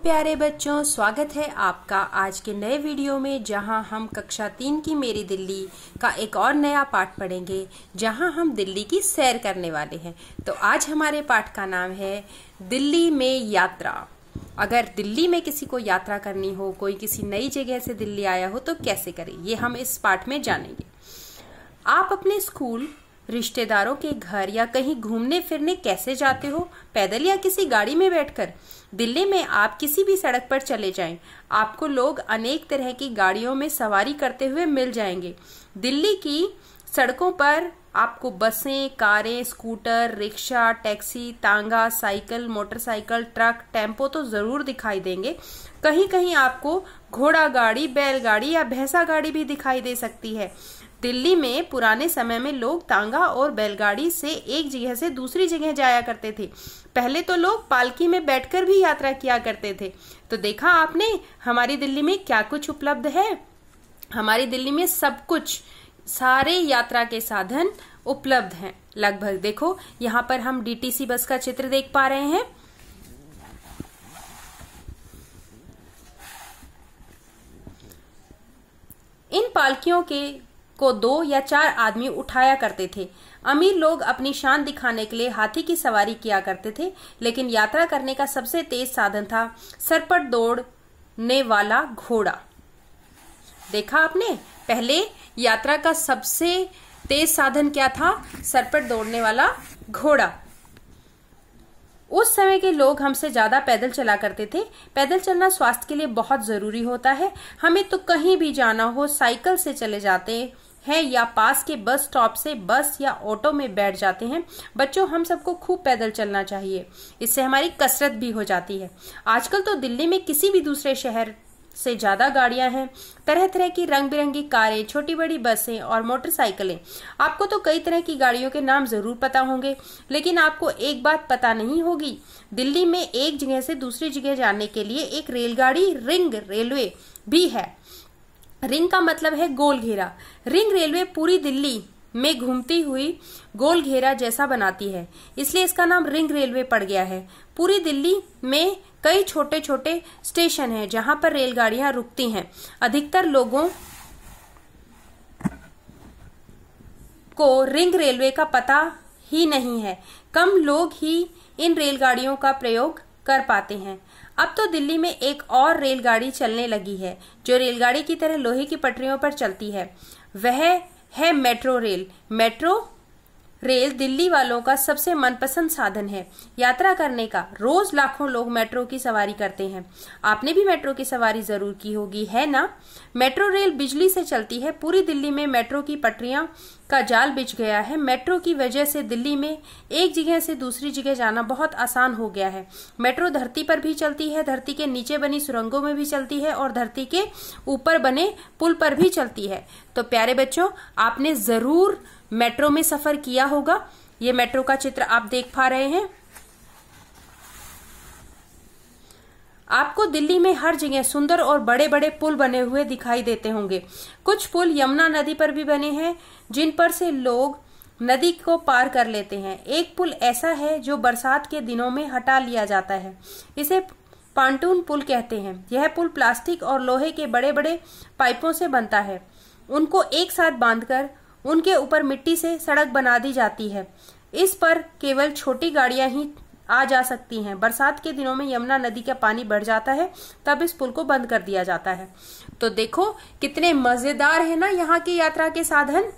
प्यारे बच्चों, स्वागत है आपका आज के नए वीडियो में, जहां हम कक्षा 3 की मेरी दिल्ली का एक और नया पाठ पढ़ेंगे, जहां हम दिल्ली की सैर करने वाले हैं। तो आज हमारे पाठ का नाम है दिल्ली में यात्रा। अगर दिल्ली में किसी को यात्रा करनी हो, कोई किसी नई जगह से दिल्ली आया हो तो कैसे करें, ये हम इस पाठ में जानेंगे। आप अपने स्कूल, रिश्तेदारों के घर या कहीं घूमने फिरने कैसे जाते हो? पैदल या किसी गाड़ी में बैठकर? दिल्ली में आप किसी भी सड़क पर चले जाएं, आपको लोग अनेक तरह की गाड़ियों में सवारी करते हुए मिल जाएंगे। दिल्ली की सड़कों पर आपको बसें, कारें, स्कूटर, रिक्शा, टैक्सी, तांगा, साइकिल, मोटरसाइकिल, ट्रक, टेम्पो तो जरूर दिखाई देंगे। कहीं कहीं आपको घोड़ा गाड़ी, बैलगाड़ी या भैंसा गाड़ी भी दिखाई दे सकती है। दिल्ली में पुराने समय में लोग तांगा और बैलगाड़ी से एक जगह से दूसरी जगह जाया करते थे। पहले तो लोग पालकी में बैठकर भी यात्रा किया करते थे। तो देखा आपने हमारी दिल्ली में क्या कुछ उपलब्ध है। हमारी दिल्ली में सब कुछ, सारे यात्रा के साधन उपलब्ध हैं लगभग। देखो यहाँ पर हम डीटीसी बस का चित्र देख पा रहे हैं। इन पालकियों को 2 या 4 आदमी उठाया करते थे। अमीर लोग अपनी शान दिखाने के लिए हाथी की सवारी किया करते थे, लेकिन यात्रा करने का सबसे तेज साधन था सरपट दौड़ने वाला घोड़ा। देखा आपने, पहले यात्रा का सबसे तेज साधन क्या था? सरपट दौड़ने वाला घोड़ा। उस समय के लोग हमसे ज्यादा पैदल चला करते थे। पैदल चलना स्वास्थ्य के लिए बहुत जरूरी होता है। हमें तो कहीं भी जाना हो साइकिल से चले जाते हैं या पास के बस स्टॉप से बस या ऑटो में बैठ जाते हैं। बच्चों, हम सबको खूब पैदल चलना चाहिए, इससे हमारी कसरत भी हो जाती है। आजकल तो दिल्ली में किसी भी दूसरे शहर से ज्यादा गाड़ियां हैं। तरह तरह की रंग बिरंगी कारें, छोटी बड़ी बसें और मोटरसाइकिलें। आपको तो कई तरह की गाड़ियों के नाम जरूर पता होंगे, लेकिन आपको एक बात पता नहीं होगी, दिल्ली में एक जगह से दूसरी जगह जाने के लिए एक रेलगाड़ी, रिंग रेलवे भी है। रिंग का मतलब है गोल घेरा। रिंग रेलवे पूरी दिल्ली में घूमती हुई गोल घेरा जैसा बनाती है, इसलिए इसका नाम रिंग रेलवे पड़ गया है। पूरी दिल्ली में कई छोटे छोटे स्टेशन हैं जहां पर रेलगाड़ियां रुकती हैं। अधिकतर लोगों को रिंग रेलवे का पता ही नहीं है। कम लोग ही इन रेलगाड़ियों का प्रयोग कर पाते हैं। अब तो दिल्ली में एक और रेलगाड़ी चलने लगी है, जो रेलगाड़ी की तरह लोहे की पटरियों पर चलती है। वह है metro rail. Metro rail Delhi वालों का सबसे मनपसंद साधन है यात्रा करने का। रोज लाखों लोग मेट्रो की सवारी करते हैं। आपने भी मेट्रो की सवारी जरूर की होगी, है ना? मेट्रो रेल बिजली से चलती है। पूरी दिल्ली में मेट्रो की पटरियां का जाल बिछ गया है। मेट्रो की वजह से दिल्ली में एक जगह से दूसरी जगह जाना बहुत आसान हो गया है। मेट्रो धरती पर भी चलती है, धरती के नीचे बनी सुरंगों में भी चलती है और धरती के ऊपर बने पुल पर भी चलती है। तो प्यारे बच्चों, आपने जरूर मेट्रो में सफर किया होगा। ये मेट्रो का चित्र आप देख पा रहे हैं। आपको दिल्ली में हर जगह सुंदर और बड़े बड़े पुल बने हुए दिखाई देते होंगे। कुछ पुल यमुना नदी पर भी बने हैं, जिन पर से लोग नदी को पार कर लेते हैं। एक पुल ऐसा है जो बरसात के दिनों में हटा लिया जाता है, इसे पांटून पुल कहते हैं। यह पुल प्लास्टिक और लोहे के बड़े बड़े पाइपों से बनता है। उनको एक साथ बांधकर उनके ऊपर मिट्टी से सड़क बना दी जाती है। इस पर केवल छोटी गाड़ियां ही आ जा सकती हैं। बरसात के दिनों में यमुना नदी का पानी बढ़ जाता है, तब इस पुल को बंद कर दिया जाता है। तो देखो कितने मजेदार है ना यहाँ की यात्रा के साधन।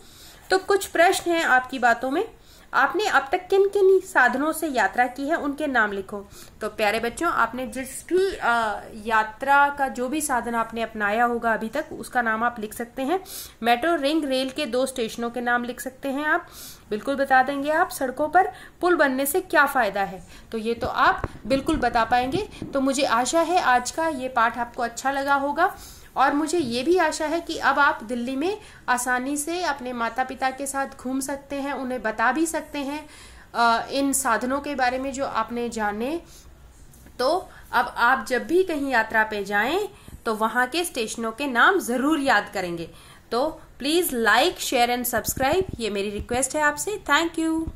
तो कुछ प्रश्न हैं आपकी बातों में। आपने अब तक किन किन साधनों से यात्रा की है, उनके नाम लिखो। तो प्यारे बच्चों, आपने जिस भी यात्रा का जो भी साधन आपने अपनाया होगा अभी तक, उसका नाम आप लिख सकते हैं। मेट्रो, रिंग रेल के 2 स्टेशनों के नाम लिख सकते हैं आप। बिल्कुल बता देंगे आप सड़कों पर पुल बनने से क्या फायदा है, तो ये तो आप बिल्कुल बता पाएंगे। तो मुझे आशा है आज का ये पाठ आपको अच्छा लगा होगा, और मुझे ये भी आशा है कि अब आप दिल्ली में आसानी से अपने माता पिता के साथ घूम सकते हैं, उन्हें बता भी सकते हैं इन साधनों के बारे में जो आपने जाने। तो अब आप जब भी कहीं यात्रा पे जाएं तो वहां के स्टेशनों के नाम जरूर याद करेंगे। तो please like, share and subscribe, ये मेरी रिक्वेस्ट है आपसे। Thank you.